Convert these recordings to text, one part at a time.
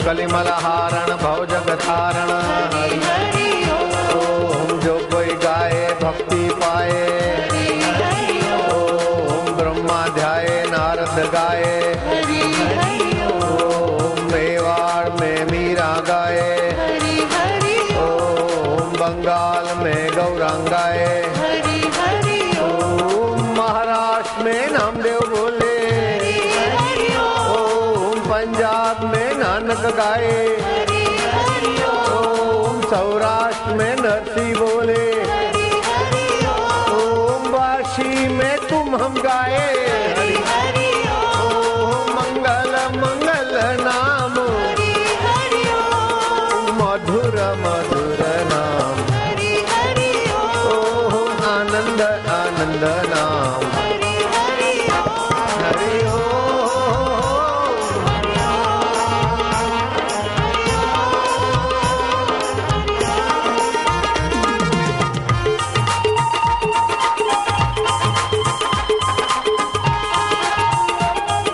कलिमलहारण भव जगतारण हरि हरि ओम। जो कोई गाए भक्ति पाए ओम। ब्रह्मा ध्याए नारद गाए हरि हरि ओम। मेवाड़ में मीरा गाए हरि हरि ओम। बंगाल में गौरांगाए हरि हरि ओम। महाराष्ट्र में नामदेव बोले पंजाब में नानक गाए ओम। सौराष्ट्र में नरसी बोले ओम। वाशी में तुम हम गाए ओम। मंगल मंगल नाम मधुर मधुर नाम ओम। आनंद आनंद नाम हरि ओम।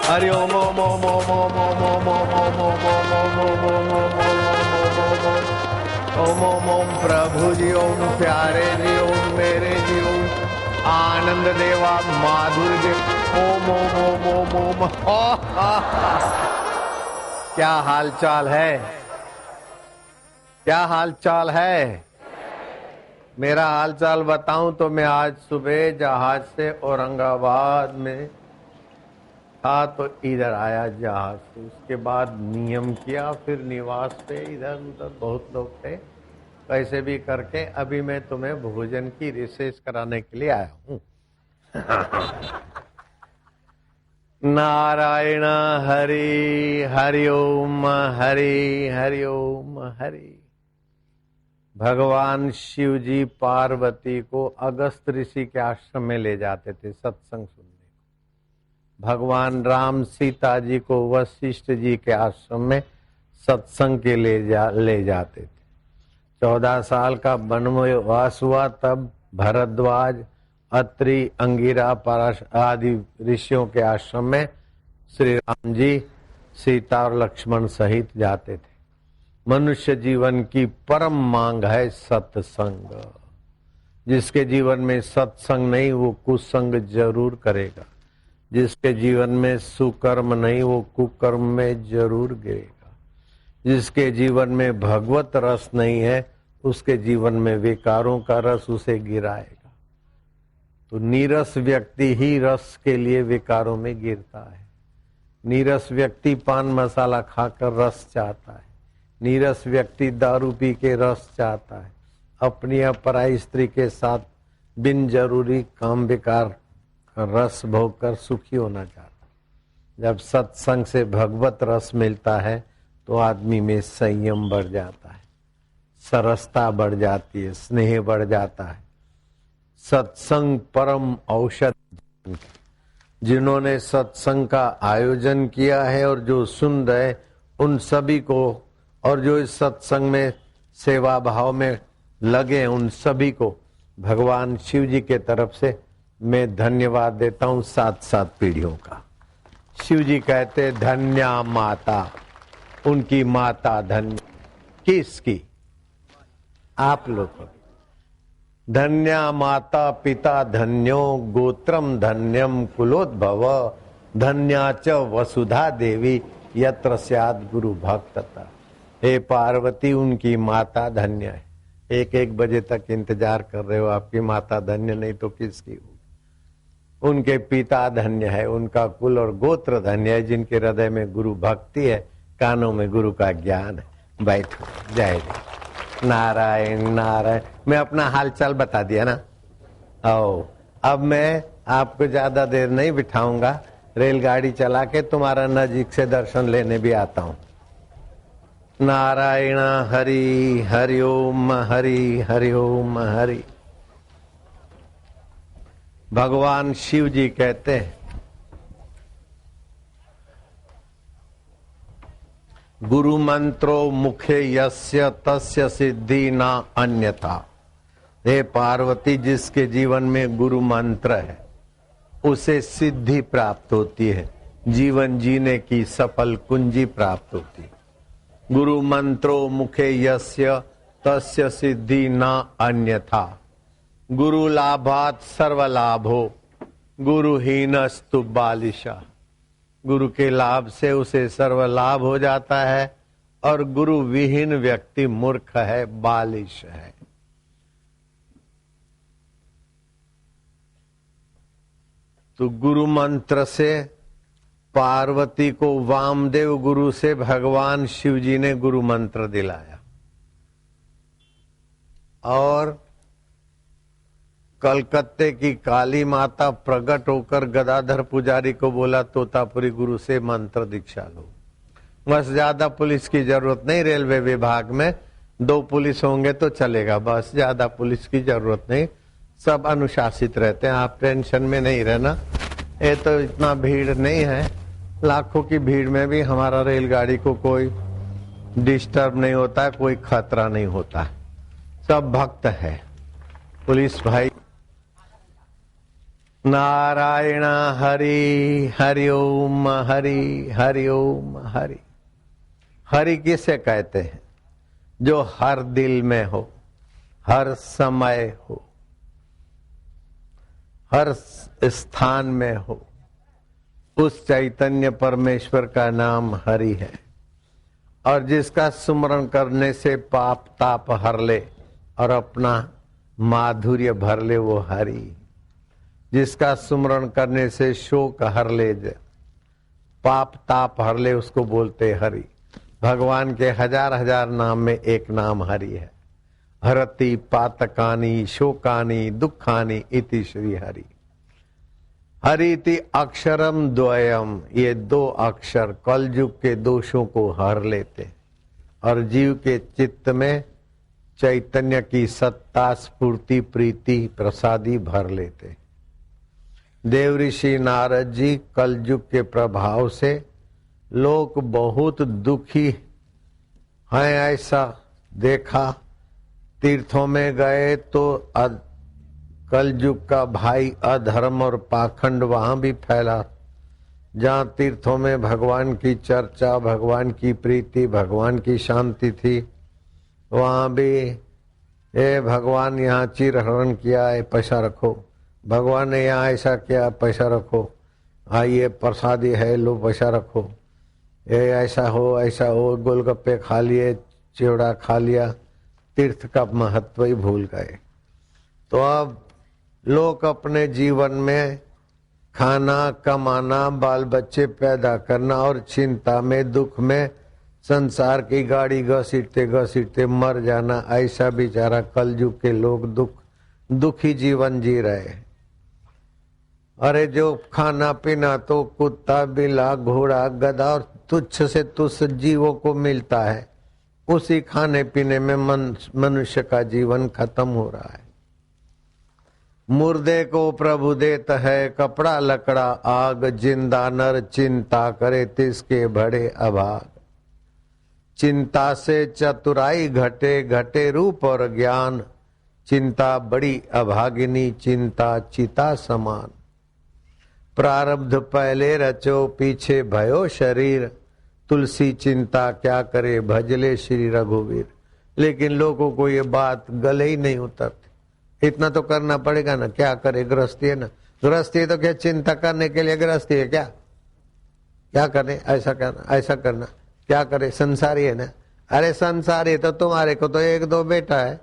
हरि ओम ओम ओम ओम ओम ओम ओम ओम ओम ओम ओम ओम ओम प्रभु जी ओम। प्यारे जी ओम। मेरे जी ओम। आनंद देवा माधुर जी ओम ओम ओम ओम ओम। क्या हाल चाल है? क्या हाल चाल है? मेरा हाल चाल बताऊं तो मैं आज सुबह जहाज से औरंगाबाद में था तो इधर आया जहाज से। उसके बाद नियम किया, फिर निवास पे इधर उधर बहुत लोग थे। कैसे भी करके अभी मैं तुम्हें भोजन की रिसेस कराने के लिए आया हूँ। नारायण हरि हरि ओम हरि हरि ओम हरि। भगवान शिव जी पार्वती को अगस्त ऋषि के आश्रम में ले जाते थे सत्संग सुनने। भगवान राम सीता जी को वशिष्ठ जी के आश्रम में सत्संग के ले जाते थे। 14 साल का वनवास हुआ तब भरद्वाज अत्रि अंगिरा पराश आदि ऋषियों के आश्रम में श्री राम जी सीता और लक्ष्मण सहित जाते थे। मनुष्य जीवन की परम मांग है सत्संग। जिसके जीवन में सत्संग नहीं वो कुसंग जरूर करेगा। जिसके जीवन में सुकर्म नहीं वो कुकर्म में जरूर गिरेगा। जिसके जीवन में भगवत रस नहीं है उसके जीवन में विकारों का रस उसे गिराएगा। तो नीरस व्यक्ति ही रस के लिए विकारों में गिरता है। नीरस व्यक्ति पान मसाला खाकर रस चाहता है। नीरस व्यक्ति दारू पी के रस चाहता है। अपनी अपराई स्त्री के साथ बिन जरूरी काम विकार रस भोग कर सुखी होना चाहता है। जब सत्संग से भगवत रस मिलता है तो आदमी में संयम बढ़ जाता है, सरसता बढ़ जाती है, स्नेह बढ़ जाता है। सत्संग परम औषध। जिन्होंने सत्संग का आयोजन किया है और जो सुन रहे उन सभी को, और जो इस सत्संग में सेवा भाव में लगे उन सभी को भगवान शिव जी के तरफ से मैं धन्यवाद देता हूँ। 7 पीढ़ियों का। शिव जी कहते धन्या माता, उनकी माता धन्य। किसकी? आप लोगों की। धन्या माता पिता धन्यो गोत्रम धन्यम कुलोद्भव धन्या च वसुधा देवी यत्र स्यात् गुरु भक्तता। हे पार्वती उनकी माता धन्य है। 1 बजे तक इंतजार कर रहे हो, आपकी माता धन्य नहीं तो किसकी होगी? उनके पिता धन्य है, उनका कुल और गोत्र धन्य है, जिनके हृदय में गुरु भक्ति है, कानों में गुरु का ज्ञान है। बैठो। जय जय नारायण नारायण। मैं अपना हालचाल बता दिया ना। अब मैं आपको ज्यादा देर नहीं बिठाऊंगा। रेलगाड़ी चला के तुम्हारा नजीक से दर्शन लेने भी आता हूं। नारायण हरि हरि ओम हरि हरि ओम हरि। भगवान शिव जी कहते हैं गुरु मंत्रो मुखे यस्य तस्य सिद्धि ना अन्यथा। हे पार्वती, जिसके जीवन में गुरु मंत्र है उसे सिद्धि प्राप्त होती है, जीवन जीने की सफल कुंजी प्राप्त होती है। गुरु मंत्रो मुखे यस्य तस्य सिद्धि ना अन्यथा। गुरु लाभात सर्वलाभो गुरुहीनस्तु बालिशा। गुरु के लाभ से उसे सर्व लाभ हो जाता है और गुरु विहीन व्यक्ति मूर्ख है, बालिश है। तो गुरु मंत्र से पार्वती को वामदेव गुरु से भगवान शिव जी ने गुरु मंत्र दिलाया और कलकत्ते की काली माता प्रकट होकर गदाधर पुजारी को बोला तोतापुरी गुरु से मंत्र दीक्षा लो। बस ज्यादा पुलिस की जरूरत नहीं, रेलवे विभाग में 2 पुलिस होंगे तो चलेगा, बस ज्यादा पुलिस की जरूरत नहीं, सब अनुशासित रहते हैं, आप टेंशन में नहीं रहना। ये तो इतना भीड़ नहीं है, लाखों की भीड़ में भी हमारा रेलगाड़ी को कोई डिस्टर्ब नहीं होता है, कोई खतरा नहीं होता, सब भक्त है। पुलिस भाई नारायण हरि हरि ओम हरि हरि ओम हरि। हरि किसे कहते हैं? जो हर दिल में हो, हर समय हो, हर स्थान में हो, उस चैतन्य परमेश्वर का नाम हरि है। और जिसका सुमरण करने से पाप ताप हर ले और अपना माधुर्य भर ले, वो हरि। जिसका सुमरण करने से शोक हर ले, पाप ताप हर ले, उसको बोलते हरि। भगवान के हजार हजार नाम में एक नाम हरि है। हरति पातकानि शोकानि दुखानि इति श्री हरि। हरिति अक्षरम द्वयम, ये 2 अक्षर कलयुग के दोषों को हर लेते और जीव के चित्त में चैतन्य की सत्ता स्फूर्ति प्रीति प्रसादी भर लेते। देव ऋषि नारद जी कलयुग के प्रभाव से लोग बहुत दुखी हैं, ऐसा देखा। तीर्थों में गए तो कलयुग का भाई अधर्म और पाखंड वहां भी फैला। जहाँ तीर्थों में भगवान की चर्चा, भगवान की प्रीति, भगवान की शांति थी, वहां भी ये भगवान यहाँ चिर हरण किया है, पैसा रखो। भगवान ने यहाँ ऐसा किया, पैसा रखो। हाँ, ये प्रसादी है, लो पैसा रखो। ये ऐसा हो, गोलगप्पे खा लिए, चिवड़ा खा लिया, तीर्थ का महत्व ही भूल गए। तो अब लोग अपने जीवन में खाना, कमाना, बाल बच्चे पैदा करना और चिंता में, दुख में, संसार की गाड़ी घसीटते घसीटते मर जाना, ऐसा बेचारा कलयुग के लोग दुखी जीवन जी रहे हैं। अरे जो खाना पीना तो कुत्ता, बिल्ला, घोड़ा, गधा और तुच्छ से तुच्छ जीवों को मिलता है, उसी खाने पीने में मनुष्य का जीवन खत्म हो रहा है। मुर्दे को प्रभु देता है कपड़ा लकड़ा आग, जिंदा नर चिंता करे तिसके बड़े अभाग। चिंता से चतुराई घटे, घटे रूप और ज्ञान, चिंता बड़ी अभागिनी, चिंता चिता समान। प्रारब्ध पहले रचो पीछे भयो शरीर, तुलसी चिंता क्या करे भजले श्री रघुवीर। लेकिन लोगों को ये बात गले ही नहीं उतरती। इतना तो करना पड़ेगा ना, क्या करे, गृहस्थी है ना। गृहस्थी है तो क्या चिंता करने के लिए गृहस्थी है क्या? क्या करे, ऐसा करना ऐसा करना, क्या करे, संसारी है ना। अरे संसारी तो तुम्हारे को तो 1-2 बेटा है,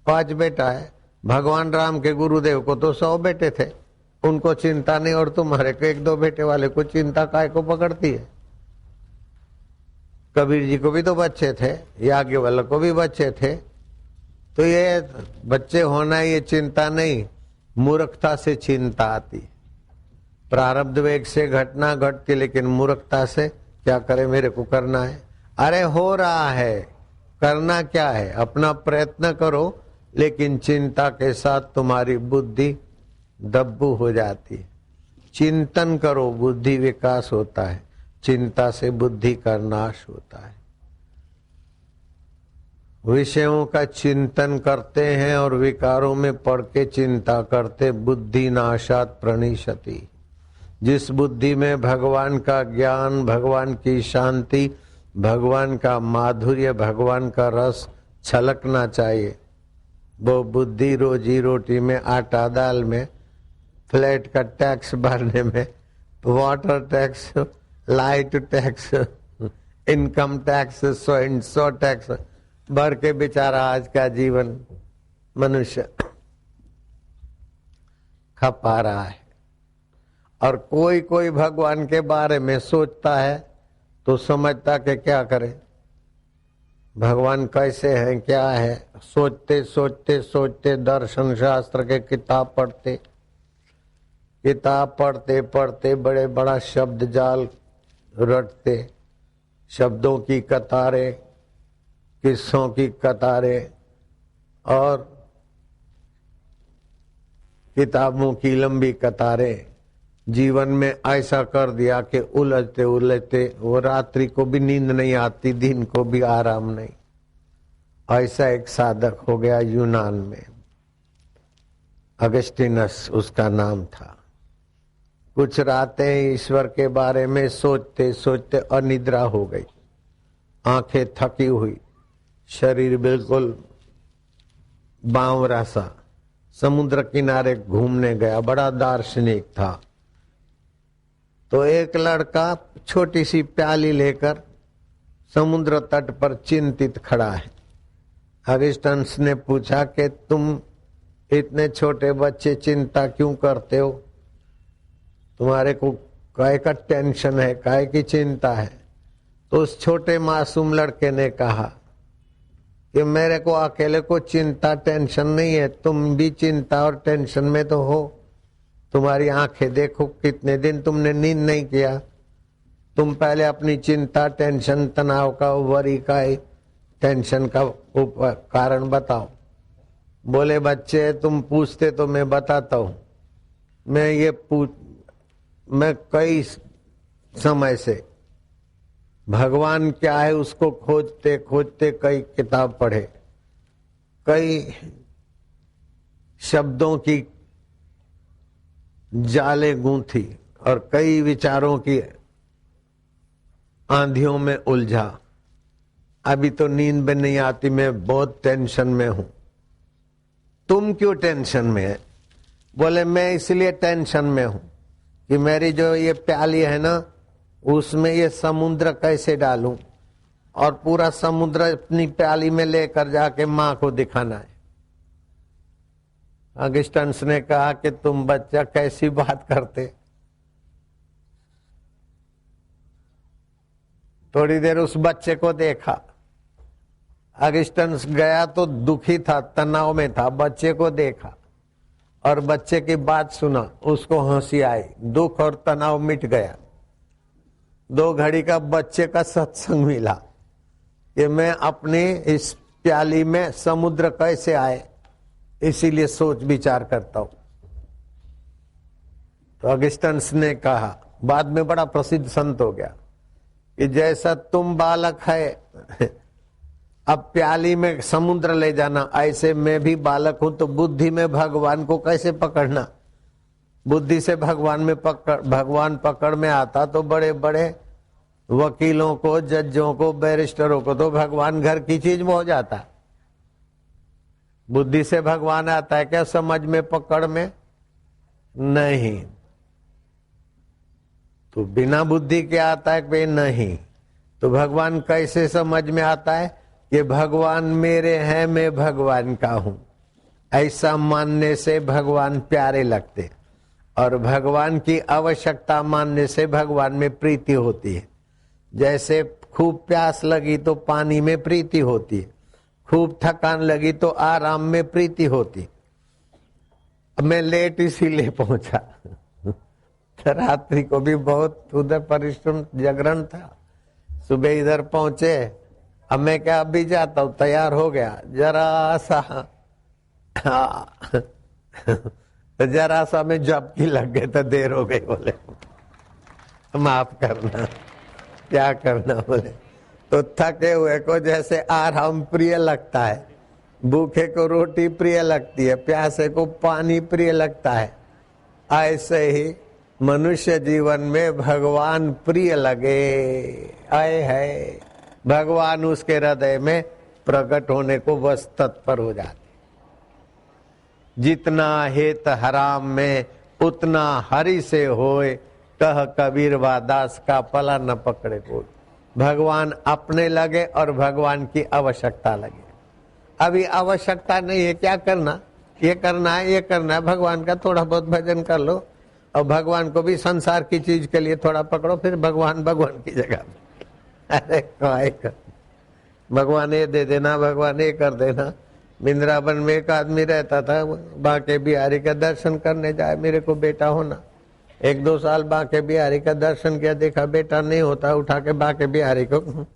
5 बेटा है। भगवान राम के गुरुदेव को तो 100 बेटे थे, उनको चिंता नहीं, और तुम्हारे को 1-2 बेटे वाले को चिंता काय को पकड़ती है। कबीर जी को भी तो बच्चे थे, याज्ञवल्क्य को भी बच्चे थे। तो ये बच्चे होना ये चिंता नहीं, मूर्खता से चिंता आती। प्रारब्ध वेग से घटना घटती, लेकिन मूर्खता से क्या करे, मेरे को करना है। अरे हो रहा है, करना क्या है, अपना प्रयत्न करो, लेकिन चिंता के साथ तुम्हारी बुद्धि दब्बू हो जाती है। चिंतन करो, बुद्धि विकास होता है, चिंता से बुद्धि का नाश होता है। विषयों का चिंतन करते हैं और विकारों में पड़ के चिंता करते, बुद्धि नाशात प्रणिशति। जिस बुद्धि में भगवान का ज्ञान, भगवान की शांति, भगवान का माधुर्य, भगवान का रस छलकना चाहिए, वो बुद्धि रोजी रोटी में, आटा दाल में, फ्लैट का टैक्स भरने में, water tax, light tax, income tax, so tax भर के बेचारा आज का जीवन मनुष्य खपा रहा है। और कोई कोई भगवान के बारे में सोचता है तो समझता कि क्या करे, भगवान कैसे हैं, क्या है, सोचते सोचते सोचते दर्शन शास्त्र के किताब पढ़ते पढ़ते बड़े बड़ा शब्द जाल रटते, शब्दों की कतारें, किस्सों की कतारें और किताबों की लंबी कतारें जीवन में ऐसा कर दिया कि उलझते उलझते वो रात्रि को भी नींद नहीं आती, दिन को भी आराम नहीं। ऐसा एक साधक हो गया यूनान में, अगस्टिनस उसका नाम था। कुछ रातें ईश्वर के बारे में सोचते सोचते अनिद्रा हो गई, आंखें थकी हुई, शरीर बिल्कुल बावरा सा। समुद्र किनारे घूमने गया, बड़ा दार्शनिक था। तो एक लड़का छोटी सी प्याली लेकर समुद्र तट पर चिंतित खड़ा है। अगस्टिनस ने पूछा कि तुम इतने छोटे बच्चे चिंता क्यों करते हो, तुम्हारे को काय का टेंशन है, काय की चिंता है। तो उस छोटे मासूम लड़के ने कहा कि मेरे को अकेले को चिंता टेंशन नहीं है, तुम भी चिंता और टेंशन में तो हो। तुम्हारी आंखें देखो, कितने दिन तुमने नींद नहीं किया। तुम पहले अपनी चिंता, टेंशन, तनाव का, वरी का, टेंशन का कारण बताओ। बोले बच्चे तुम पूछते तो मैं बताता हूं। मैं कई समय से भगवान क्या है उसको खोजते खोजते कई किताब पढ़े, कई शब्दों की जाले गूंथी और कई विचारों की आंधियों में उलझा। अभी तो नींद भी नहीं आती, मैं बहुत टेंशन में हूं। तुम क्यों टेंशन में है? बोले मैं इसलिए टेंशन में हूं कि मेरी जो ये प्याली है ना, उसमें ये समुद्र कैसे डालूं, और पूरा समुद्र अपनी प्याली में लेकर जाके मां को दिखाना है। अगस्टिनस ने कहा कि तुम बच्चा कैसी बात करते। थोड़ी देर उस बच्चे को देखा। अगस्टिनस गया तो दुखी था, तनाव में था। बच्चे को देखा और बच्चे की बात सुना, उसको हंसी आई, दुख और तनाव मिट गया। 2 घड़ी का बच्चे का सत्संग मिला कि मैं अपनी इस प्याली में समुद्र कैसे आए, इसीलिए सोच विचार करता हूं। तो अगस्टिनस ने कहा, बाद में बड़ा प्रसिद्ध संत हो गया, कि जैसा तुम बालक है अब प्याली में समुद्र ले जाना, ऐसे मैं भी बालक हूं, तो बुद्धि में भगवान को कैसे पकड़ना। बुद्धि से भगवान पकड़ में आता तो बड़े बड़े वकीलों को, जजों को, बैरिस्टरों को तो भगवान घर की चीज में हो जाता। बुद्धि से भगवान आता है क्या समझ में, पकड़ में? नहीं। तो बिना बुद्धि के आता है कि नहीं। तो भगवान कैसे समझ में आता है? कि भगवान मेरे हैं, मैं भगवान का हूं। ऐसा मानने से भगवान प्यारे लगते, और भगवान की आवश्यकता मानने से भगवान में प्रीति होती है। जैसे खूब प्यास लगी तो पानी में प्रीति होती है, खूब थकान लगी तो आराम में प्रीति होती। मैं लेट इसीलिए पहुंचा रात्रि को भी बहुत उधर परिश्रम जागरण था। सुबह इधर पहुंचे, अब मैं क्या अभी जाता हूँ, तैयार हो गया, जरा सा में झपकी लग गए तो देर हो गई। बोले माफ करना, क्या करना। बोले तो थके हुए को जैसे आराम प्रिय लगता है, भूखे को रोटी प्रिय लगती है, प्यासे को पानी प्रिय लगता है, ऐसे ही मनुष्य जीवन में भगवान प्रिय लगे। आए है भगवान उसके हृदय में प्रकट होने को बस तत्पर हो जाते। जितना हेत हराम में उतना हरि से होए, कह कबीर वा दास का पला न पकड़े कोई। भगवान अपने लगे और भगवान की आवश्यकता लगे। अभी आवश्यकता नहीं है, क्या करना, ये करना है, ये करना है, भगवान का थोड़ा बहुत भजन कर लो और भगवान को भी संसार की चीज के लिए थोड़ा पकड़ो, फिर भगवान भगवान की जगह। अरे भगवान ये दे देना, भगवान ये कर देना। वृंदावन में एक आदमी रहता था, बांके बिहारी का दर्शन करने जाए, मेरे को बेटा होना। 1-2 साल बांके बिहारी का दर्शन किया, देखा बेटा नहीं होता, उठा के बांके बिहारी को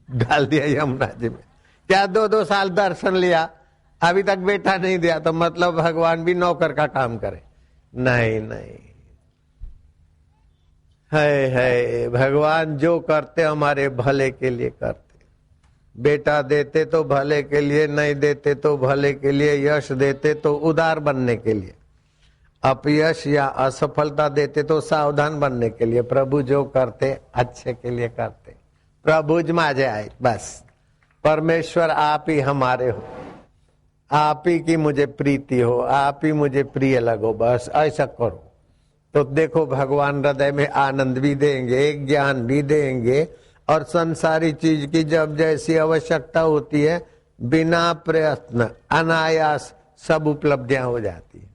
डाल दिया यमुना जी में। क्या 2-2 साल दर्शन लिया, अभी तक बेटा नहीं दिया, तो मतलब भगवान भी नौकर का काम करे? नहीं नहीं, है भगवान जो करते हमारे भले के लिए करते। बेटा देते तो भले के लिए, नहीं देते तो भले के लिए, यश देते तो उदार बनने के लिए, अपयश या असफलता देते तो सावधान बनने के लिए। प्रभु जो करते अच्छे के लिए करते। प्रभु माझे आए, बस परमेश्वर आप ही हमारे हो, आप ही की मुझे प्रीति हो, आप ही मुझे प्रिय लगो, बस ऐसा करो। तो देखो भगवान हृदय में आनंद भी देंगे, ज्ञान भी देंगे, और संसारी चीज की जब जैसी आवश्यकता होती है, बिना प्रयत्न अनायास सब उपलब्धियां हो जाती है।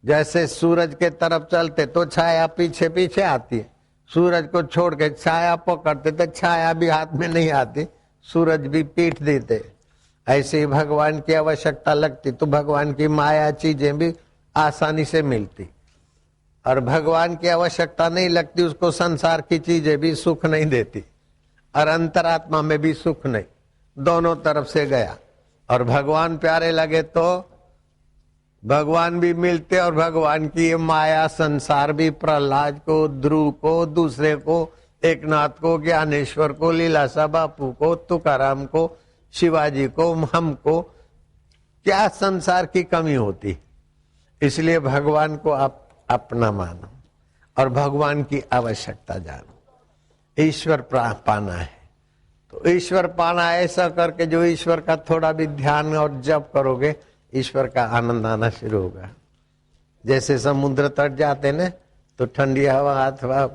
जैसे सूरज के तरफ चलते तो छाया पीछे पीछे आती है, सूरज को छोड़ के छाया पकड़ते तो छाया भी हाथ में नहीं आती, सूरज भी पीठ देते। ऐसे ही भगवान की आवश्यकता लगती तो भगवान की माया चीजें भी आसानी से मिलती, और भगवान की आवश्यकता नहीं लगती, उसको संसार की चीजें भी सुख नहीं देती, और अंतरात्मा में भी सुख नहीं, दोनों तरफ से गया। और भगवान प्यारे लगे तो भगवान भी मिलते, और भगवान की ये माया संसार भी प्रहलाद को, ध्रुव को, दूसरे को, एकनाथ को, ज्ञानेश्वर को, लीलासा बापू को, तुकाराम को, शिवाजी को, हमको क्या संसार की कमी होती। इसलिए भगवान को आप अपना मानो और भगवान की आवश्यकता जानो। ईश्वर पाना है तो ईश्वर पाना ऐसा करके, जो ईश्वर का थोड़ा भी ध्यान और जप करोगे, ईश्वर का आनंद आना शुरू होगा। जैसे समुद्र तट जाते न तो ठंडी हवा अथवा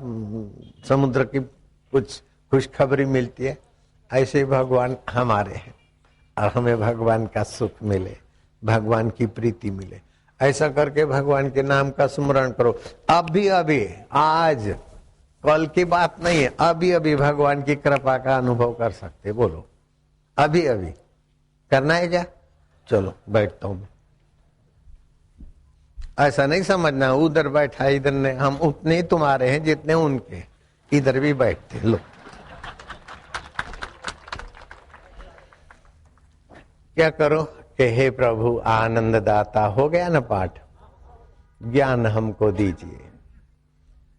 समुद्र की कुछ खुशखबरी मिलती है, ऐसे भगवान हमारे हैं और हमें भगवान का सुख मिले, भगवान की प्रीति मिले। ऐसा करके भगवान के नाम का स्मरण करो। अभी अभी, आज कल की बात नहीं है, अभी अभी भगवान की कृपा का अनुभव कर सकते। बोलो अभी अभी करना है क्या? चलो बैठता हूं। ऐसा नहीं समझना उधर बैठा इधर नहीं, हम उतने ही तुम्हारे हैं जितने उनके, इधर भी बैठते। लो क्या करो कि हे प्रभु आनंद दाता, हो गया ना पाठ, ज्ञान हमको दीजिए,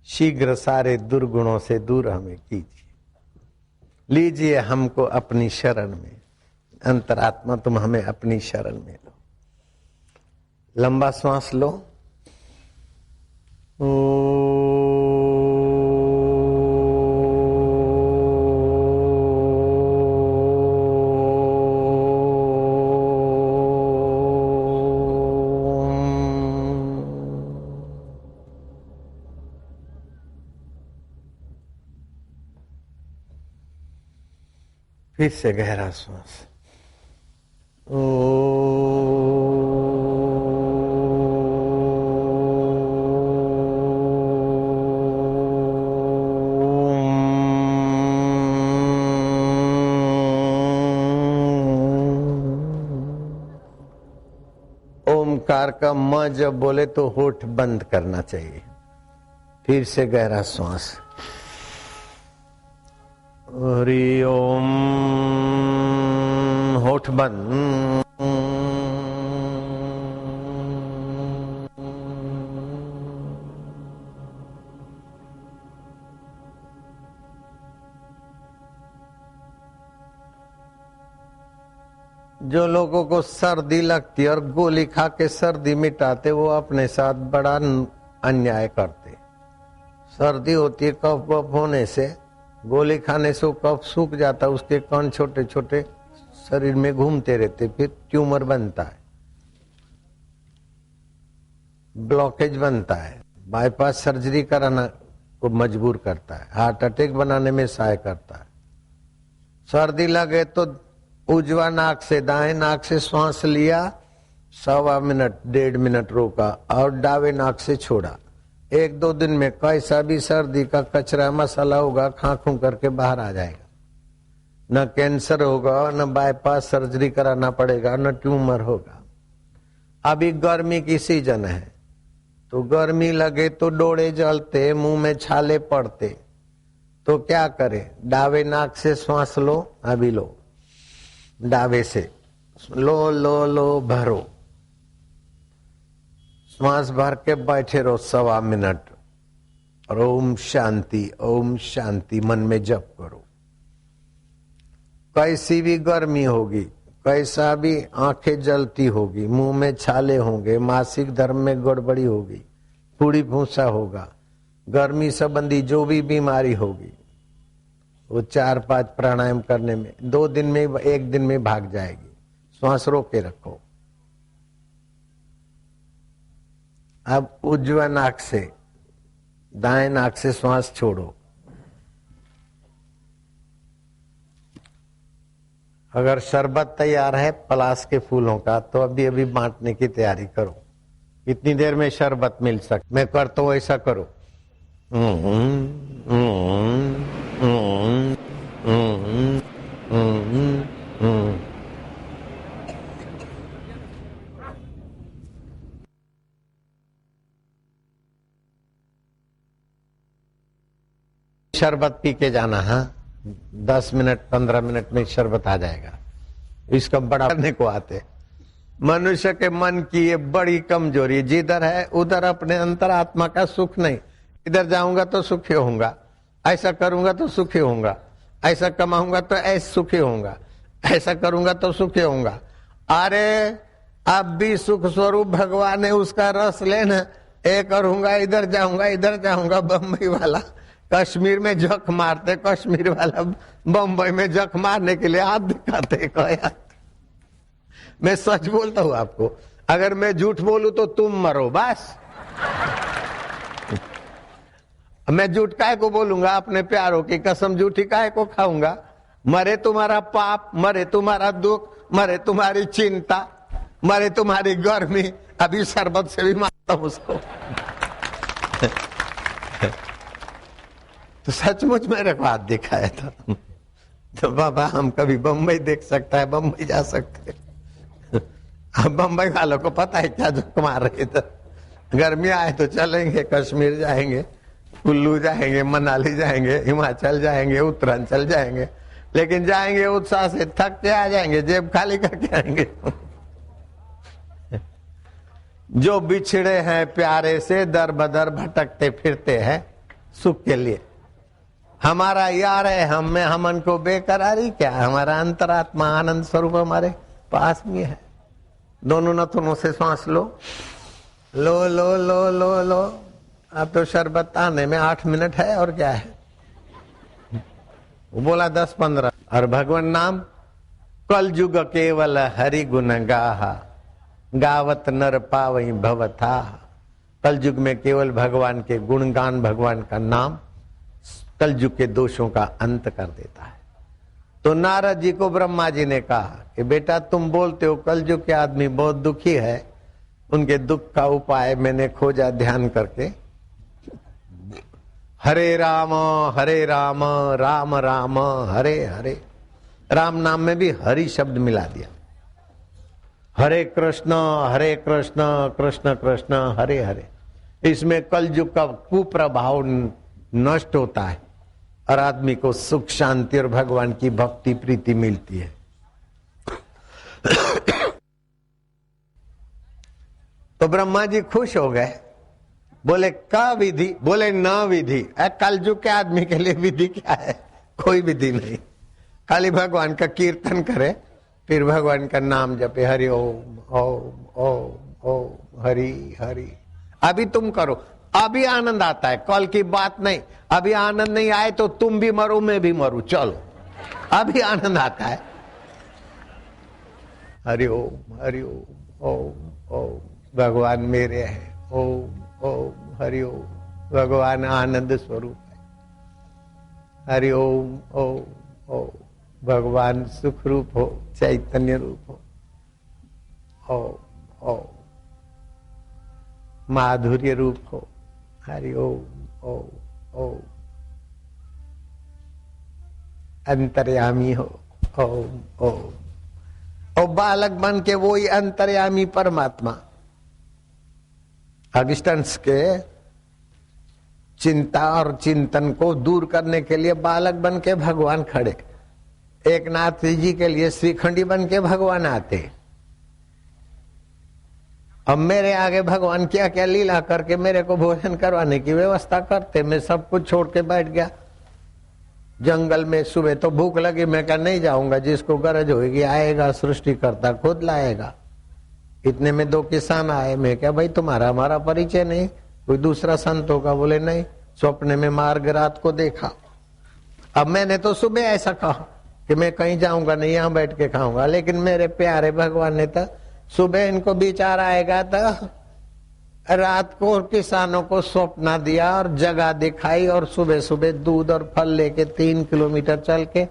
शीघ्र सारे दुर्गुणों से दूर हमें कीजिए, लीजिए हमको अपनी शरण में, अंतरात्मा तुम हमें अपनी शरण में लो। लंबा श्वास लो। फिर से गहरा श्वास। ओमकार का म जब बोले तो होठ बंद करना चाहिए। फिर से गहरा श्वास। हरि ओम। होठ बंद। जो लोगों को सर्दी लगती और गोली खा के सर्दी मिटाते, वो अपने साथ बड़ा अन्याय करते। सर्दी होती है कफ वफ होने से, गोली खाने से कफ सूख जाता, उसके कण छोटे छोटे शरीर में घूमते रहते, फिर ट्यूमर बनता है, ब्लॉकेज बनता है, बाईपास सर्जरी कराना को मजबूर करता है, हार्ट अटैक बनाने में सहाय करता है। सर्दी लगे तो उजवा नाक से दाएं नाक से श्वास लिया, 1.25 मिनट 1.5 मिनट रोका और दावे नाक से छोड़ा। 1-2 दिन में कैसा भी सर्दी का कचरा मसाला होगा, खां करके बाहर आ जाएगा। न कैंसर होगा, न बाईपास सर्जरी कराना पड़ेगा, न ट्यूमर होगा। अभी गर्मी की सीजन है, तो गर्मी लगे तो डोळे जलते, मुंह में छाले पड़ते, तो क्या करे? दावे नाक से श्वास लो। अभी लो, दावे से लो लो लो, भरो, श्वास भर के बैठे रहो 1.25 मिनट और ओम शांति मन में जप करो। कैसी भी गर्मी होगी, कैसा भी आंखें जलती होगी, मुंह में छाले होंगे, मासिक धर्म में गड़बड़ी होगी, फूड़ी फूसा होगा, गर्मी संबंधी जो भी बीमारी होगी, वो 4-5 प्राणायाम करने में 2 दिन में 1 दिन में भाग जाएगी। श्वास रोक के रखो। अब उजवा नाक से दाएं नाक से श्वास छोड़ो। अगर शरबत तैयार है पलाश के फूलों का, तो अभी अभी बांटने की तैयारी करो। कितनी देर में शरबत मिल सकता? मैं करता हूं, ऐसा करो। शरबत पी के जाना। हाँ, 10 मिनट 15 मिनट में शरबत आ जाएगा। इसका बड़ा करने को आते। मनुष्य के मन की ये बड़ी कमजोरी, जिधर है उधर अपने अंतरात्मा का सुख नहीं। इधर जाऊंगा तो सुखी होऊंगा, ऐसा करूंगा तो सुखी होऊंगा, ऐसा कमाऊंगा तो ऐसा सुखी होऊंगा, ऐसा करूंगा तो सुखी होऊंगा। अरे अब भी सुख स्वरूप भगवान है, उसका रस लेना। ये करूंगा, इधर जाऊंगा, बम्बई वाला कश्मीर में जख मारते, कश्मीर वाला बम्बई में जख मारने के लिए हाथ दिखाते। मैं सच बोलता हूं आपको, अगर मैं झूठ बोलूं तो तुम मरो बस। मैं झूठ काहे को बोलूंगा? अपने प्यारों की कसम झूठी काहे को खाऊंगा? मरे तुम्हारा पाप, मरे तुम्हारा दुख, मरे तुम्हारी चिंता, मरे तुम्हारी गर्मी। अभी शरबत से भी मारता हूं उसको। तो सचमुच मेरे को हाथ दिखाया था। तो बाबा हम कभी बम्बई देख सकता है, बम्बई जा सकते। अब बम्बई वालों को पता है क्या झुक मार रहे थे। गर्मी आए तो चलेंगे, कश्मीर जाएंगे, कुल्लू जाएंगे, मनाली जाएंगे, हिमाचल जाएंगे, उत्तरांचल जाएंगे, लेकिन जाएंगे उत्साह से, थक के आ जाएंगे, जेब खाली करके आएंगे। जो बिछड़े हैं प्यारे से, दर बदर भटकते फिरते हैं सुख के लिए। हमारा यार है, हमन को बेकरारी क्या? हमारा अंतरात्मा आनंद स्वरूप हमारे पास में है। दोनों नथुनों से सांस लो, लो लो लो लो लो। अब तो शरबत आने में 8 मिनट है, और क्या है? वो बोला 10-15। और भगवान नाम, कल युग केवल हरि गुण गाहा, गावत नर पावई भवथा। कल युग में केवल भगवान के गुणगान, भगवान का नाम कल युग के दोषों का अंत कर देता है। तो नारद जी को ब्रह्मा जी ने कहा कि बेटा तुम बोलते हो कल युग के आदमी बहुत दुखी है, उनके दुख का उपाय मैंने खोजा ध्यान करके। हरे राम राम राम हरे हरे। राम नाम में भी हरि शब्द मिला दिया। हरे कृष्ण कृष्ण कृष्ण हरे हरे। इसमें कलयुग का कुप्रभाव नष्ट होता है और आदमी को सुख शांति और भगवान की भक्ति प्रीति मिलती है। तो ब्रह्मा जी खुश हो गए, बोले का विधि, बोले न विधि। कलयुग के आदमी के लिए विधि क्या है? कोई विधि नहीं, खाली भगवान का कीर्तन करे, फिर भगवान का नाम जपे, हरि ओम ओम ओम ओम हरि हरि। अभी तुम करो, अभी आनंद आता है, कल की बात नहीं। अभी आनंद नहीं आए तो तुम भी मरो मैं भी मरूं, चलो अभी आनंद आता है। हरि ओम ओम ओम भगवान मेरे हैं, ओम ओम हरि ओम। भगवान आनंद स्वरूप है, हरि ओम ओम ओम। भगवान सुख रूप हो, चैतन्य रूप हो, ओम ओम। माधुर्य रूप हो, हरि ओम ओम ओम। अंतर्यामी हो, ओम ओम। और बालक बन के वही अंतर्यामी परमात्मा अगस्टन्स के चिंता और चिंतन को दूर करने के लिए बालक बन के भगवान खड़े। एक नाथ जी के लिए श्रीखंडी बन के भगवान आते। अब मेरे आगे भगवान क्या क्या लीला करके मेरे को भोजन करवाने की व्यवस्था करते। मैं सब कुछ छोड़ के बैठ गया जंगल में। सुबह तो भूख लगी, मैं क्या नहीं जाऊंगा, जिसको गरज होगी आएगा, सृष्टि करता खुद लाएगा। इतने में दो किसान आए। मैं क्या भाई तुम्हारा हमारा परिचय नहीं, कोई दूसरा संत होगा? बोले नहीं, स्वप्न में मार्ग रात को देखा। अब मैंने तो सुबह ऐसा कहा कि मैं कहीं जाऊंगा नहीं, यहां बैठ के खाऊंगा, लेकिन मेरे प्यारे भगवान ने तो सुबह इनको विचार आएगा तो रात को किसानों को स्वप्न दिया और जगह दिखाई, और सुबह सुबह दूध और फल लेके 3 किलोमीटर चल के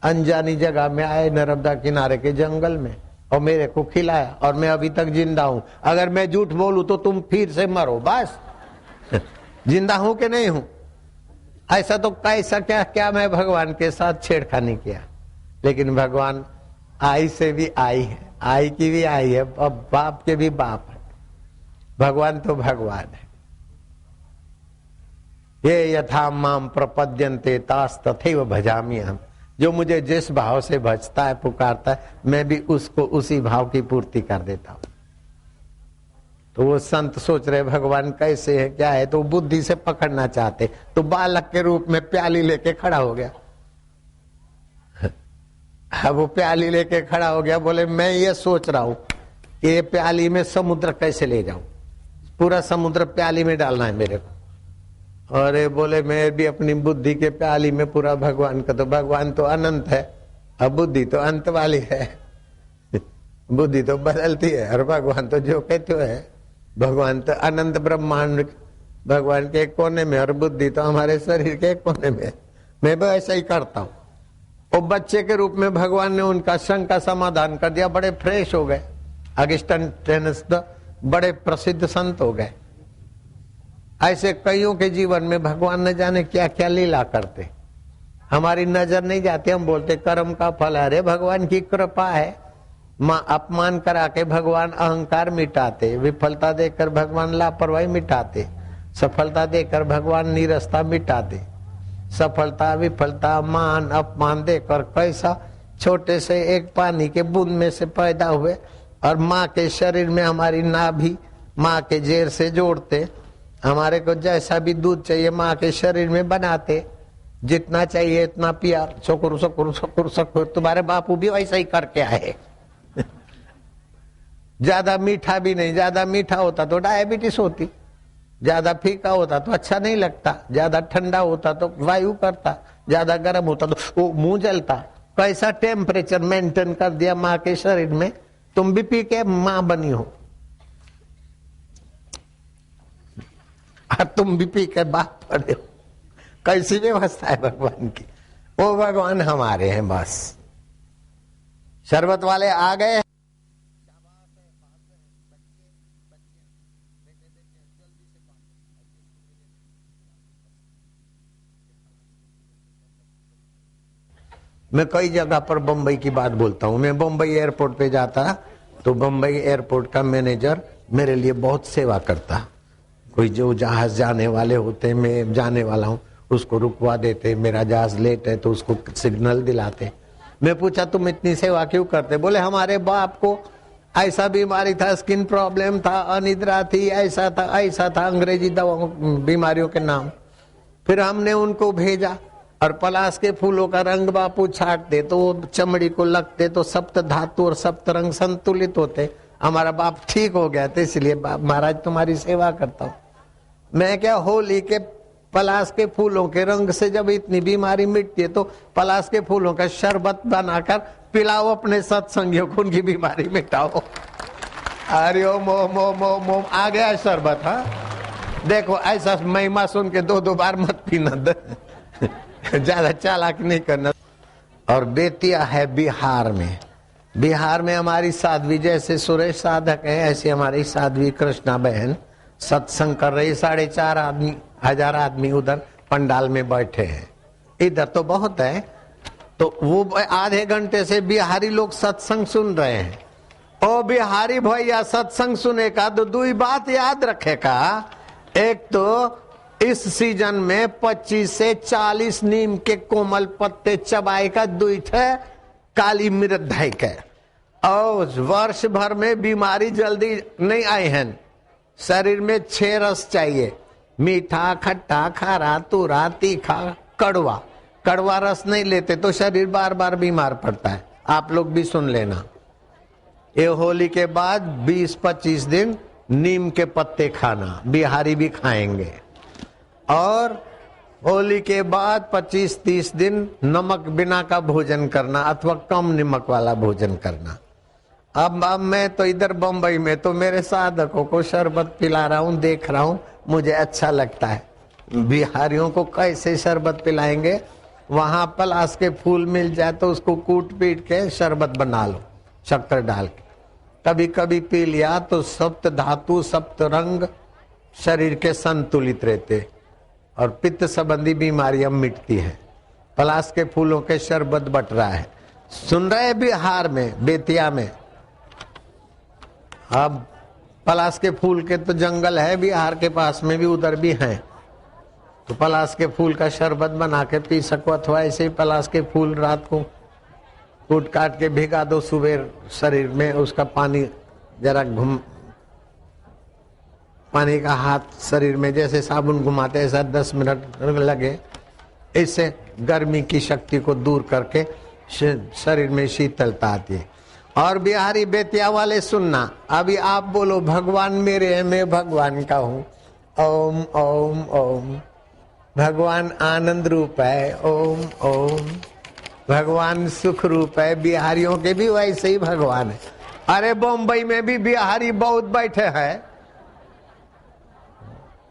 अनजानी जगह में आए, नर्मदा किनारे के जंगल में, और मेरे को खिलाया। और मैं अभी तक जिंदा हूं। अगर मैं झूठ बोलूं तो तुम फिर से मरो, बस। जिंदा हूं कि नहीं हूं? ऐसा तो कैसा क्या क्या मैं भगवान के साथ छेड़खानी किया। लेकिन भगवान आई से भी आई है, आई की भी आई है, अब बाप के भी बाप है। भगवान तो भगवान है। ये यथा माम प्रपद्यन्ते तास तथैव भजामि हम। जो मुझे जिस भाव से भजता है, पुकारता है, मैं भी उसको उसी भाव की पूर्ति कर देता हूं। तो वो संत सोच रहे भगवान कैसे है क्या है, तो बुद्धि से पकड़ना चाहते, तो बालक के रूप में प्याली लेके खड़ा हो गया। अब वो प्याली लेके खड़ा हो गया। बोले मैं ये सोच रहा हूं कि ये प्याली में समुद्र कैसे ले जाऊं, पूरा समुद्र प्याली में डालना है मेरे को। और ये बोले मैं भी अपनी बुद्धि के प्याली में पूरा भगवान का, तो भगवान तो अनंत है, अब बुद्धि तो अंत वाली है। बुद्धि तो बदलती है, और भगवान तो जो कहते है, भगवान तो अनंत ब्रह्मांड भगवान के एक कोने में, और बुद्धि तो हमारे शरीर के एक कोने में। मैं भी ऐसा ही करता हूं। वो बच्चे के रूप में भगवान ने उनका शंका का समाधान कर दिया, बड़े फ्रेश हो गए। अगस्टिनस बड़े प्रसिद्ध संत हो गए। ऐसे कईयों के जीवन में भगवान न जाने क्या क्या लीला करते, हमारी नजर नहीं जाती। हम बोलते कर्म का फल, अरे भगवान की कृपा है। मां अपमान करा के भगवान अहंकार मिटाते, विफलता देकर भगवान लापरवाही मिटाते, सफलता देकर भगवान नीरसता मिटाते। सफलता विफलता मान अपमान देकर कैसा छोटे से एक पानी के बूंद में से पैदा हुए, और माँ के शरीर में हमारी नाभि माँ के जेर से जोड़ते, हमारे को जैसा भी दूध चाहिए माँ के शरीर में बनाते, जितना चाहिए इतना पिया, सकुर सकुर सकुर सकुर। तुम्हारे बापू भी वैसा ही करके आए। ज्यादा मीठा भी नहीं, ज्यादा मीठा होता तो डायबिटीज होती, ज्यादा फीका होता तो अच्छा नहीं लगता, ज्यादा ठंडा होता तो वायु करता, ज्यादा गर्म होता तो वो मुंह जलता। कैसा टेम्परेचर मेंटेन कर दिया माँ के शरीर में, तुम भी पी के माँ बनी हो, तुम भी पी के बाप पड़े हो। कैसी व्यवस्था है भगवान की। वो भगवान हमारे हैं बस। शरबत वाले आ गए, मैं कई जगह पर बंबई की बात बोलता हूं। मैं बंबई एयरपोर्ट पे जाता तो बंबई एयरपोर्ट का मैनेजर मेरे लिए बहुत सेवा करता। कोई जो जहाज जाने वाले होते, मैं जाने वाला हूँ, उसको रुकवा देते, मेरा जहाज लेट है तो उसको सिग्नल दिलाते। मैं पूछा तुम इतनी सेवा क्यों करते? बोले हमारे बाप को ऐसा बीमारी था, स्किन प्रॉब्लम था, अनिद्रा थी, ऐसा था, अंग्रेजी दवाओं बीमारियों के नाम। फिर हमने उनको भेजा और पलाश के फूलों का रंग बापू छाटते तो वो चमड़ी को लगते तो सप्त धातु और सप्त रंग संतुलित होते। हमारा बाप ठीक हो गया था, इसलिए महाराज तुम्हारी सेवा करता हूँ। मैं क्या, होली के पलाश के फूलों के रंग से जब इतनी बीमारी मिटती है तो पलाश के फूलों का शरबत बनाकर पिलाओ अपने सत्संगियों को, उनकी बीमारी मिटाओ। अरे ओम ओम ओम ओम ओम, आ गया शरबत। हाँ देखो, ऐसा महिमा सुन के 2-2 बार मत पीना, ज्यादा चालाक नहीं करना। और बेतिया है बिहार में। बिहार में हमारी साध्वी, जैसे सुरेश साधक है ऐसे हमारी साध्वी कृष्णा बहन सत्संग कर रही। 4,500 आदमी उधर पंडाल में बैठे हैं, इधर तो बहुत है। तो वो आधे घंटे से बिहारी लोग सत्संग सुन रहे हैं। ओ बिहारी भैया सत्संग सुनेगा तो 2 बात याद रखेगा। एक तो इस सीजन में 25 से 40 नीम के कोमल पत्ते चबाई का, 2 काली मिर्च धाई के। और वर्ष भर में बीमारी जल्दी नहीं आई है। शरीर में 6 रस चाहिए, मीठा, खट्टा, खारा, तूरा, तीखा, कड़वा। कड़वा रस नहीं लेते तो शरीर बार बार बीमार पड़ता है। आप लोग भी सुन लेना। ये होली के बाद 20-25 दिन नीम के पत्ते खाना, बिहारी भी खाएंगे। और होली के बाद 25-30 दिन नमक बिना का भोजन करना अथवा कम नमक वाला भोजन करना। अब मैं तो इधर बंबई में तो मेरे साधकों को शरबत पिला रहा हूँ, देख रहा हूँ, मुझे अच्छा लगता है। बिहारियों को कैसे शरबत पिलाएंगे? वहां पलाश के फूल मिल जाए तो उसको कूट पीट के शरबत बना लो, शक्कर डाल के। कभी कभी पी लिया तो सप्त धातु सप्त रंग शरीर के संतुलित रहते और पित्त संबंधी बीमारियां मिटती है। पलाश के फूलों के शरबत बट रहा है। सुन रहे बिहार में, बेतिया में। अब पलाश के फूल के तो जंगल है बिहार के पास में भी, उधर भी हैं। तो पलाश के फूल का शरबत बना के पी सको, अथवा ऐसे ही पलाश के फूल रात को कूट काट के भिगा दो, सुबह शरीर में उसका पानी जरा पानी का हाथ शरीर में जैसे साबुन घुमाते ऐसा 10 मिनट लगे। इससे गर्मी की शक्ति को दूर करके शरीर में शीतलता आती है। और बिहारी बेतिया वाले सुनना, अभी आप बोलो भगवान मेरे हैं, मैं भगवान का हूँ। ओम ओम ओम। भगवान आनंद रूप है, ओम ओम। भगवान सुख रूप है। बिहारियों के भी वैसे ही भगवान है। अरे बम्बई में भी बिहारी बहुत बैठे हैं।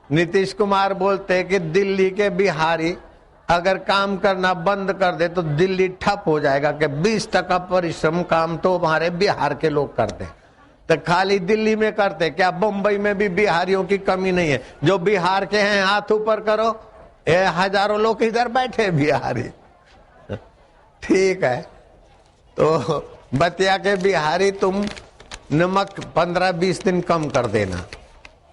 नीतीश कुमार बोलते हैं कि दिल्ली के बिहारी अगर काम करना बंद कर दे तो दिल्ली ठप हो जाएगा, कि 20% परिश्रम काम तो हमारे बिहार के लोग करते। तो खाली दिल्ली में करते क्या, बम्बई में भी बिहारियों की कमी नहीं है। जो बिहार के हैं हाथ ऊपर करो। ये हजारों लोग इधर बैठे बिहारी। ठीक है, तो बतिया के बिहारी तुम नमक 15-20 दिन कम कर देना।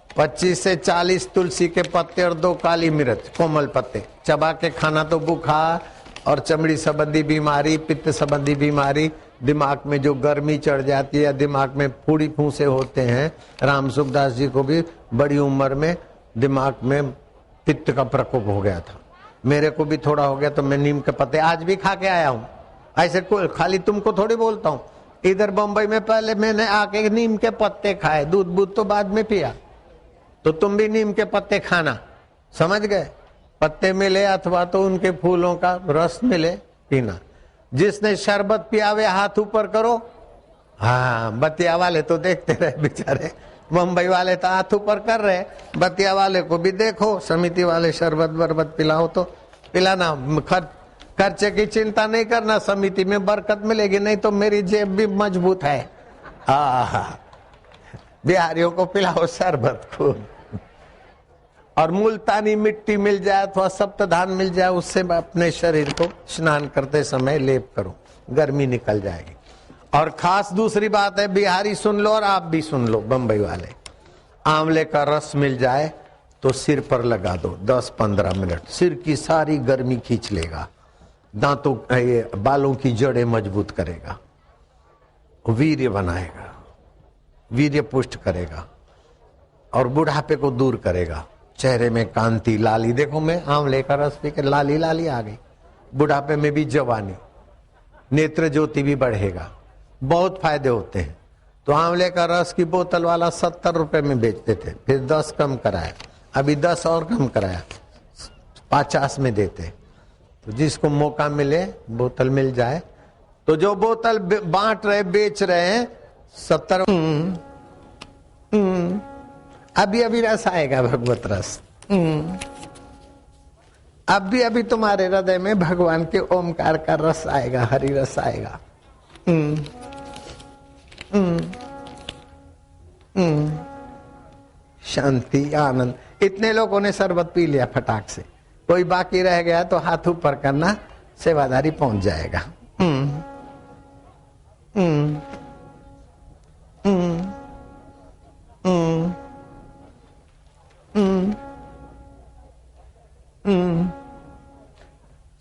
25 से 40 तुलसी के पत्ते और 2 काली मिर्च कोमल पत्ते चबा के खाना तो बुखार और चमड़ी संबंधी बीमारी, पित्त संबंधी बीमारी, दिमाग में जो गर्मी चढ़ जाती है, दिमाग में फूड़ी फूंसे होते हैं। राम सुखदास जी को भी बड़ी उम्र में दिमाग में पित्त का प्रकोप हो गया था। मेरे को भी थोड़ा हो गया तो मैं नीम के पत्ते आज भी खा के आया हूँ। ऐसे कोई खाली तुमको थोड़ी बोलता हूँ। इधर बम्बई में पहले मैंने आके नीम के पत्ते खाए, दूध तो बाद में पिया। तो तुम भी नीम के पत्ते खाना, समझ गए? पत्ते मिले अथवा तो उनके फूलों का रस मिले, पीना। जिसने शरबत पियावे हाथ ऊपर करो। हाँ, बतिया वाले तो देखते रहे बेचारे, मुंबई वाले तो हाथ ऊपर कर रहे। बतिया वाले को भी देखो, समिति वाले शरबत बरबत पिलाओ तो पिलाना। खर्चे की चिंता नहीं करना, समिति में बरकत मिलेगी, नहीं तो मेरी जेब भी मजबूत है। बिहारियों को पिलाओ शरबत को। और मुल्तानी मिट्टी मिल जाए अथवा सप्तधान मिल जाए, उससे अपने शरीर को स्नान करते समय लेप करो, गर्मी निकल जाएगी। और खास दूसरी बात है, बिहारी सुन लो और आप भी सुन लो, बम्बई वाले, आंवले का रस मिल जाए, तो सिर पर लगा दो 10-15 मिनट, सिर की सारी गर्मी खींच लेगा, दांतों ये बालों की जड़ें मजबूत करेगा, वीर्य बनाएगा, वीर्य पुष्ट करेगा और बुढ़ापे को दूर करेगा। चेहरे में कांति, लाली, देखो मैं आंवले का रस पी के लाली लाली आ गई, बुढ़ापे में भी जवानी, नेत्र ज्योति भी बढ़ेगा, बहुत फायदे होते हैं। तो आंवले का रस की बोतल वाला 70 रुपए में बेचते थे, फिर 10 कम कराया, अभी 10 और कम कराया, 50 में देते। तो जिसको मौका मिले बोतल मिल जाए, तो जो बोतल बांट रहे बेच रहे हैं 70, अभी अभी रस आएगा, भगवत रस। अभी अभी तुम्हारे हृदय में भगवान के ओमकार का रस आएगा, हरि रस आएगा। शांति, आनंद। इतने लोगों ने शरबत पी लिया फटाक से, कोई बाकी रह गया तो हाथ ऊपर करना, सेवादारी पहुंच जाएगा।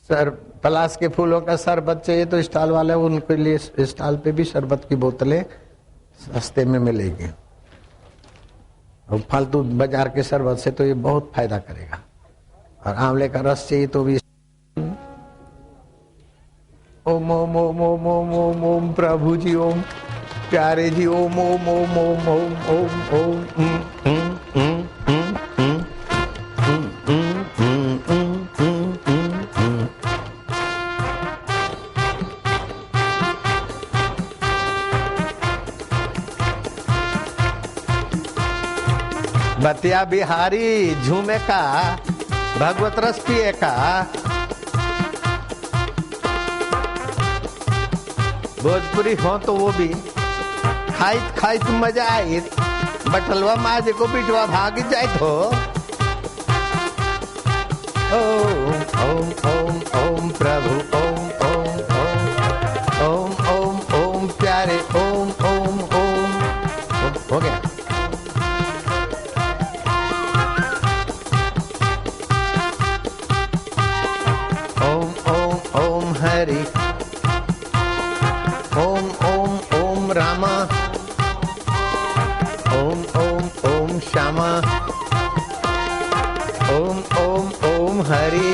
सर पलाश के फूलों का शरबत चाहिए तो स्टॉल वाले, उनके लिए स्टॉल पे भी शरबत की बोतलें सस्ते में मिलेगी। और फालतू बाजार के शरबत से तो ये बहुत फायदा करेगा। और आंवले का रस चाहिए तो भी ओम ओम ओम ओम ओम ओम ओम प्रभु जी, ओम प्यारे जी, ओम ओम ओम ओम ओम ओम ओम। बतिया बिहारी झूमे का, भगवत रस पिए का, भोजपुरी हो तो वो भी खाइत खाइत मजा आई, बटलवा माजे को बिटवा भाग जाए तो। ओम ओम ओम ओम प्रभु, ओम ओम ओम ओम ओम ओम प्यारे, ओम ओम ओम। हो गया। ओम ओम ओम हरि, ओम ओम ओम रामा, ओम ओम ओम श्यामा, ओम ओम ओम हरि,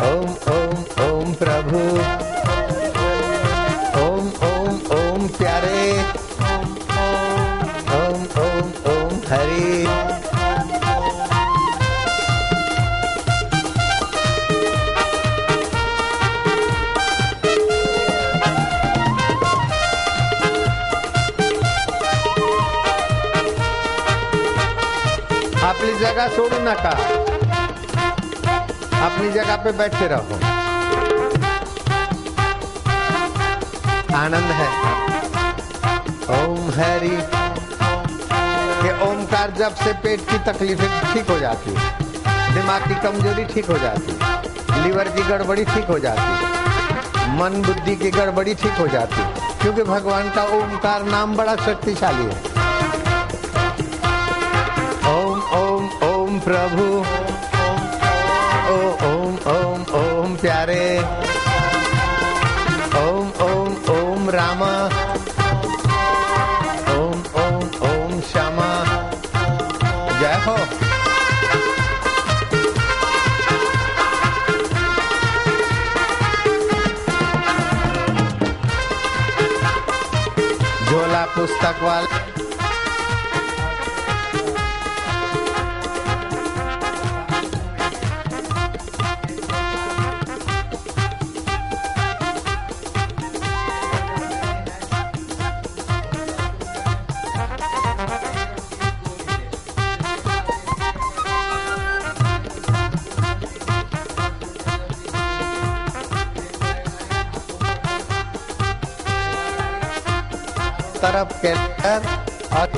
ओम ओम ओम प्रभु, ओम ओम ओम प्यारे, ओम ओम ओम हरि। अपनी जगह छोड़ो नका, अपनी जगह पे बैठे रहो, आनंद है। ओम हरि के ओमकार जब से पेट की तकलीफें ठीक हो जाती, दिमाग की कमजोरी ठीक हो जाती, लीवर की गड़बड़ी ठीक हो जाती, मन बुद्धि की गड़बड़ी ठीक हो जाती, क्योंकि भगवान का ओमकार नाम बड़ा शक्तिशाली है। ओम ओम ओम प्रभु, ओम ओम ओम प्यारे, ओम ओम ओम रामा, ओम ओम ओम श्यामा। जय हो। झोला पुस्तक वाला तरफ के और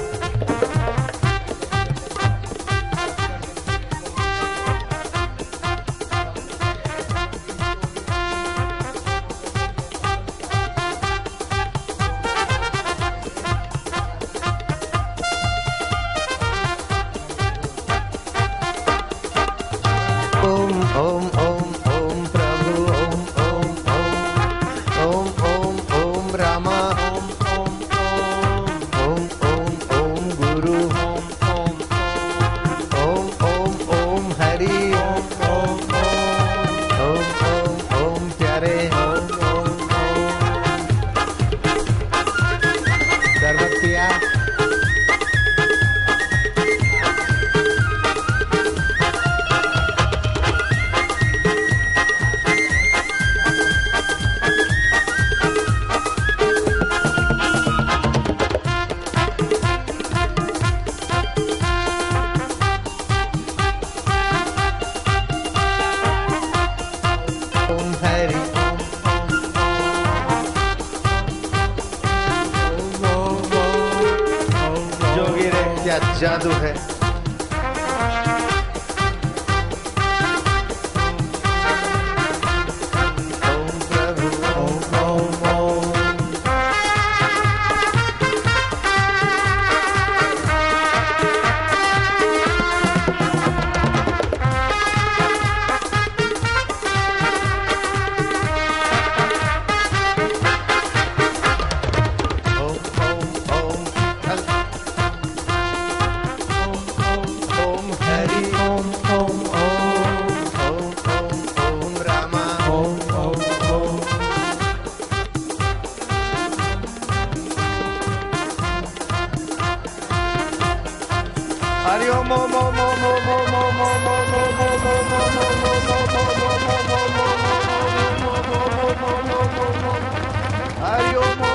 जोगी रे क्या जादू है। ओम प्रभु ओम ओम ओम। हरि ओम ओम ओम ओम ओम ओम ओम ओम ओम ओम ओम ओम ओम। हरि ओम।